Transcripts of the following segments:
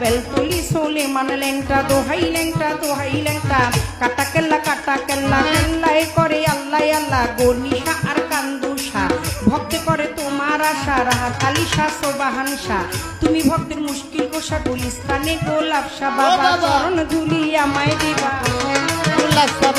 বেলতলি সোলে মানে ল্যাংটা দোহাই ল্যাংটা কাটা কেল্লা কেল্লায় করে আল্লাহ আল্লাহ গর্নিশা আর কান্দুষা ভক্তে করে তোমার আশা রাহাত আলী শাহ সোবাহান শাহ তুমি ভক্তের মুশকিল কোষা গুলিস্তানে গোলাপ শাহ বাবা চরণ ধুলি আমায় দিবা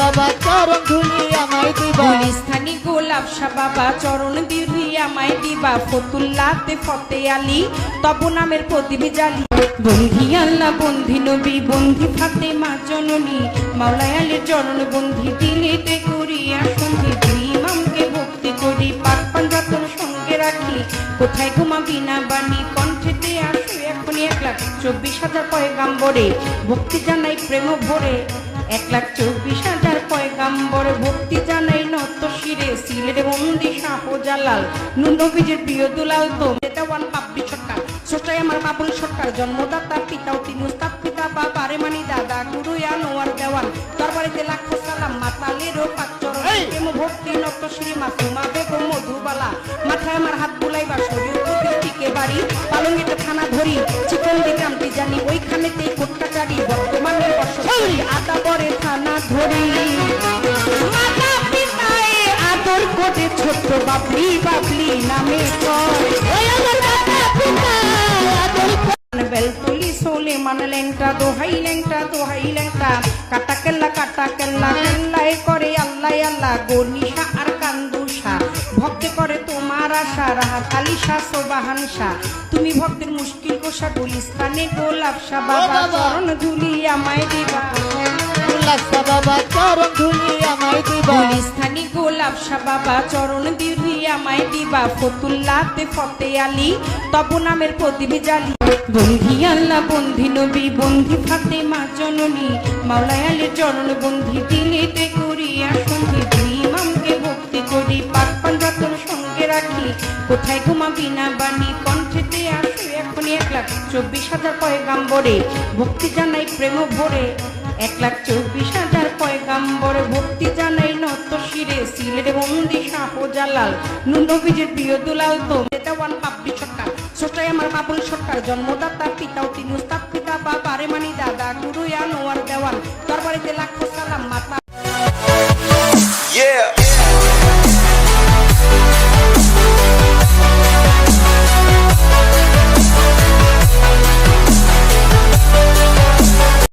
বাবা চরণ ধুলি আমায় দিবা গুলিস্তানি গোলাপ শাহ বাবা চরণ ধুলি আমায় দিবা ফতুল্লাতে ফতে আলী তব নামের প্রদীপ জালি বন্ধি আল্লাহ বন্ধি নবী বন্ধি ফাতেমা জননী মাওলায় আলীর চরণ বন্ধি দিলেতে করিয়া সন্ধি দুই ইমামকে ভক্তি করি পাক পাঞ্জাতন সঙ্গে রাখি কোথায় ঘুমাবি না বাণী কণ্ঠেতে আসো এখনই 1,24,000 পয়গাম্বরে ভক্তি জানাই প্রেম ভরে 1,24,000 পয়গাম্বর ভক্তি জানাই নত শিরে সিলেট বন্দি শাহজালাল নবীজির প্রিয় দুলাল তো দেওয়ান পাবলি সরকার সোটাই আমার বাবুল সরকার জন্মদাতা পিতাও তিনি উস্তাদ পিতা বাবা রে মানি দাদা গুরু আনোয়ার দেওয়ান দরবারিতে লাখো সালাম মাতালেরও পাচরণ প্রেম ভক্তি নত শ্রী মাসুমা বেগম মধুবালা মাথায় আমার হাত বুলাইবার শরীর টিকে বাড়ি পালঙ্গিতে থানা ধরি চিকন দিকামটি জানি ওইখানেতেই কোটকাচারি বর্তমানে বসবাস আদা বরে থানা ধরি মাতা পিতায় আদর করে ছোট্ট বাবলি নামে বেলতলি সোলে মানে ল্যাংটা দোহাই ল্যাংটা কাটা কেল্লায় করে আল্লাহ আল্লাহ গর্নিশা আর কান্দুষা ভক্তে করে তোমার আশা রাহাত আলী শাহ সোবাহান শাহ তুমি ভক্তের মুশকিল কোষা গুলিস্তানে গোলাপ শাহ বাবা চরণ ধুলি আমায় দিবা বাবা চরণ ধুলি আমায় দিবা গুলিস্তানি গোলাপ শাহ বাবা চরণ ধুলি আমায় দিবা ফতুল্লাতে ফতে আলী তব নামের প্রদীপ জালি বন্ধি আল্লাহ বন্ধি নবী বন্ধি ফাতেমা জননী মাওলায় আলীর চরণ বন্ধি দিলেতে করিয়া সন্ধি দুই ইমামকে ভক্তি করি পাক পাঞ্জাতন সঙ্গে রাখি কোথায় ঘুমাবি না বাণী কণ্ঠেতে আসো এখনই 1,24,000 পয়গাম্বরে ভক্তি জানাই প্রেম ভরে 1,24,000 পয়গাম্বর ভক্তি জানাই নত শিরে সিলেট বন্দি শাহজালাল নবীজির প্রিয় দুলাল তো দেওয়ান পাবলি সরকার সোটাই আমার বাবুল সরকার জন্মদাতা পিতাও তিনি উস্তাদ পিতা বাবা রে মানি দাদা গুরু আনোয়ার দেওয়ান দরবারিতে লাখ